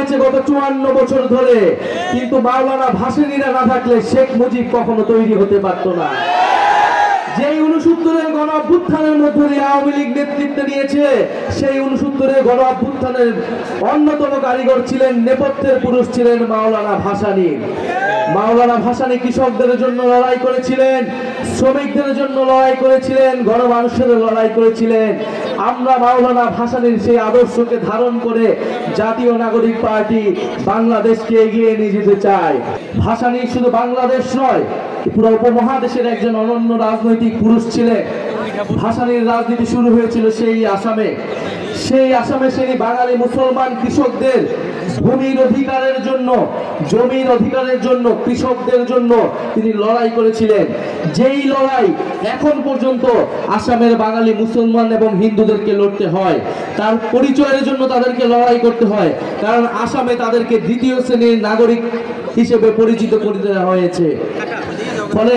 হয়েছে গত 54 বছর ধরে, কিন্তু মাওলানা ভাসানীরা না থাকলে শেখ মুজিব কখনো তৈরি হতে পারত না। যেই 69-এর গণ অভ্যুত্থানের মধ্য দিয়ে আওয়ামী লীগ নেতৃত্ব নিয়েছে, সেই 69-এর গণ অভ্যুত্থানের অন্যতম কারিগর ছিলেন, নেপথ্যের পুরুষ ছিলেন মাওলানা ভাসানী। মাওলানা ভাসানী কৃষকদের জন্য লড়াই করেছিলেন, শ্রমিকদের জন্য লড়াই করেছিলেন, গণমানুষের লড়াই করেছিলেন। আমরা মাওলানা ভাসানীর সেই আদর্শকে ধারণ করে জাতীয় নাগরিক পার্টি বাংলাদেশকে এগিয়ে নিয়ে যেতে চাই। ভাসানী শুধু বাংলাদেশ নয়, পুরো উপমহাদেশের একজন অনন্য রাজনৈতিক পুরুষ ছিলেন। ভাসানীর রাজনীতি শুরু হয়েছিল সেই আসামে। সেই আসামে তিনি বাঙালি মুসলমান কৃষকদের ভূমির অধিকারের জন্য, জমির অধিকারের জন্য, কৃষকদের জন্য তিনি লড়াই করেছিলেন। যেই লড়াই এখন পর্যন্ত আসামের বাঙালি মুসলমান এবং হিন্দুদেরকে লড়তে হয়, তার পরিচয়ের জন্য তাদেরকে লড়াই করতে হয়, কারণ আসামে তাদেরকে দ্বিতীয় শ্রেণীর নাগরিক হিসেবে পরিচিত করে দেওয়া হয়েছে। ফলে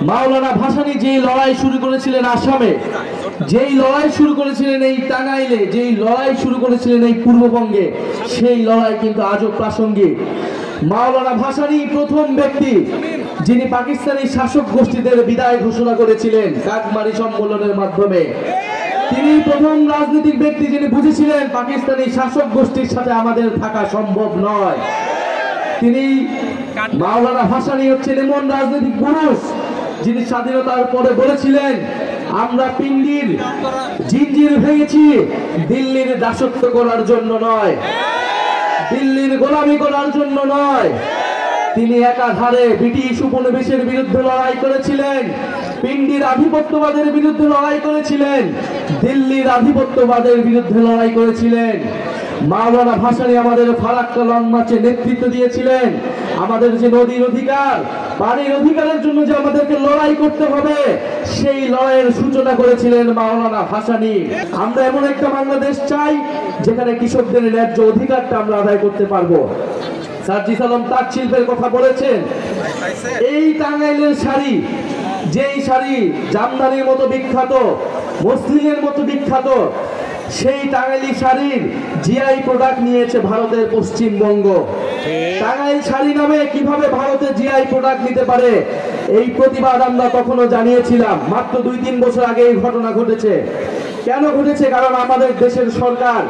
মাওলানা ভাসানী যেই লড়াই শুরু করেছিলেন আসামে, যেই লড়াই শুরু করেছিলেন এই টাঙ্গাইলে, যেই লড়াই শুরু করেছিলেন এই পূর্ববঙ্গে, সেই লড়াই কিন্তু আজও প্রাসঙ্গিক। মাওলানা ভাসানী প্রথম ব্যক্তি যিনি পাকিস্তানি শাসক গোষ্ঠীদের বিদায় ঘোষণা করেছিলেন কাকমারি সম্মেলনের মাধ্যমে। তিনি প্রথম রাজনৈতিক ব্যক্তি যিনি বুঝেছিলেন পাকিস্তানি শাসক গোষ্ঠীর সাথে আমাদের থাকা সম্ভব নয়। তিনি মাওলানা ভাসানী হচ্ছেন এমন রাজনৈতিক পুরুষ যিনি স্বাধীনতার পরে বলেছিলেন, আমরা পিণ্ডির জিঞ্জির ভেঙেছি দিল্লির দাসত্ব করার জন্য নয়, দিল্লির গোলামি করার জন্য নয়। তিনি একাধারে ব্রিটিশ উপনিবেশের বিরুদ্ধে লড়াই করেছিলেন, পিণ্ডির আধিপত্যবাদের বিরুদ্ধে লড়াই করেছিলেন, দিল্লির আধিপত্যবাদের বিরুদ্ধে লড়াই করেছিলেন। মাওলানা ভাসানী আমাদের ফারাক্কা লং মার্চে নেতৃত্ব দিয়েছিলেন। আমাদের যে নদীর অধিকার, পানির অধিকারের জন্য যে আমাদেরকে লড়াই করতে হবে, সেই লড়াইয়ের সূচনা করেছিলেন মাওলানা ভাসানী। আমরা এমন একটা বাংলাদেশ চাই যেখানে কৃষকদের ন্যায্য অধিকারটা আমরা আদায় করতে পারবো। সার্জিস আলম তাঁত শিল্পের কথা বলেছেন। এই টাঙ্গাইলের শাড়ি, যেই শাড়ি জামদানির মতো বিখ্যাত, মসলিনের মতো বিখ্যাত, সেই টাঙ্গাইলি শাড়ির জিআই প্রোডাক্ট নিয়েছে ভারতের পশ্চিমবঙ্গ। টাঙ্গাইল শাড়ি নামে কিভাবে ভারতে জিআই প্রোডাক্ট নিতে পারে, এই প্রতিবাদ আমরা তখনও জানিয়েছিলাম। মাত্র 2-3 বছর আগে এই ঘটনা ঘটেছে। কেন ঘটেছে? কারণ আমাদের দেশের সরকার,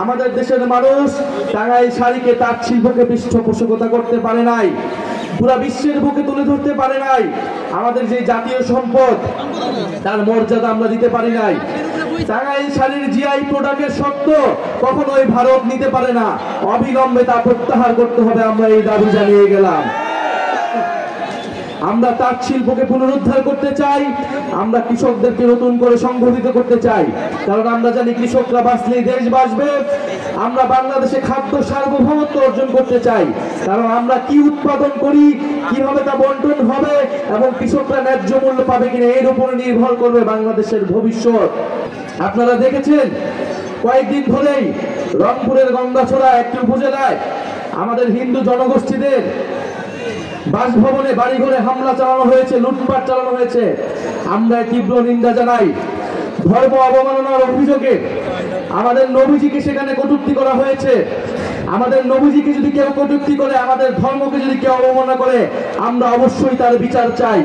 আমাদের দেশের মানুষ টাঙ্গাইল শাড়িকে, তাঁত শিল্পকে পৃষ্ঠপোষকতা করতে পারে নাই, পুরা বিশ্বের বুকে তুলে ধরতে পারে নাই। আমাদের যে জাতীয় সম্পদ, তার মর্যাদা আমরা দিতে পারি নাই। টাঙ্গাইল শাড়ির জিআই প্রোডাক্টের সত্ত্ব কখনোই ভারত নিতে পারে না। অবিলম্বে তা প্রত্যাহার করতে হবে, আমরা এই দাবি জানিয়ে গেলাম। আমরা তাঁত শিল্পকে পুনরুদ্ধার করতে চাই, আমরা কৃষকদেরকে নতুন করে সংগঠিত করতে চাই, কারণ আমরা জানি কৃষকরা বাঁচলেই দেশ বাঁচবে। আমরা বাংলাদেশে খাদ্য সার্বভৌমত্ব অর্জন করতে চাই, কারণ আমরা কি উৎপাদন করি, কিভাবে তা বন্টন হবে এবং কৃষকরা ন্যায্য মূল্য পাবে কিনা, এর উপরে নির্ভর করবে বাংলাদেশের ভবিষ্যৎ। আপনারা দেখেছেন কয়েকদিন ধরেই রংপুরের গঙ্গাছড়া একটি উপজেলায় আমাদের হিন্দু জনগোষ্ঠীদের বাসভবনে, বাড়িঘরে হামলা চালানো হয়েছে, লুটপাট চালানো হয়েছে। আমরা তীব্র নিন্দা জানাই। ধর্ম অবমাননার অভিযোগে আমাদের নবীজিকে সেখানে কটূক্তি করা হয়েছে। আমাদের নবীজিকে যদি কেউ কটূক্তি করে, আমাদের ধর্মকে যদি কেউ অবমাননা করে, আমরা অবশ্যই তার বিচার চাই।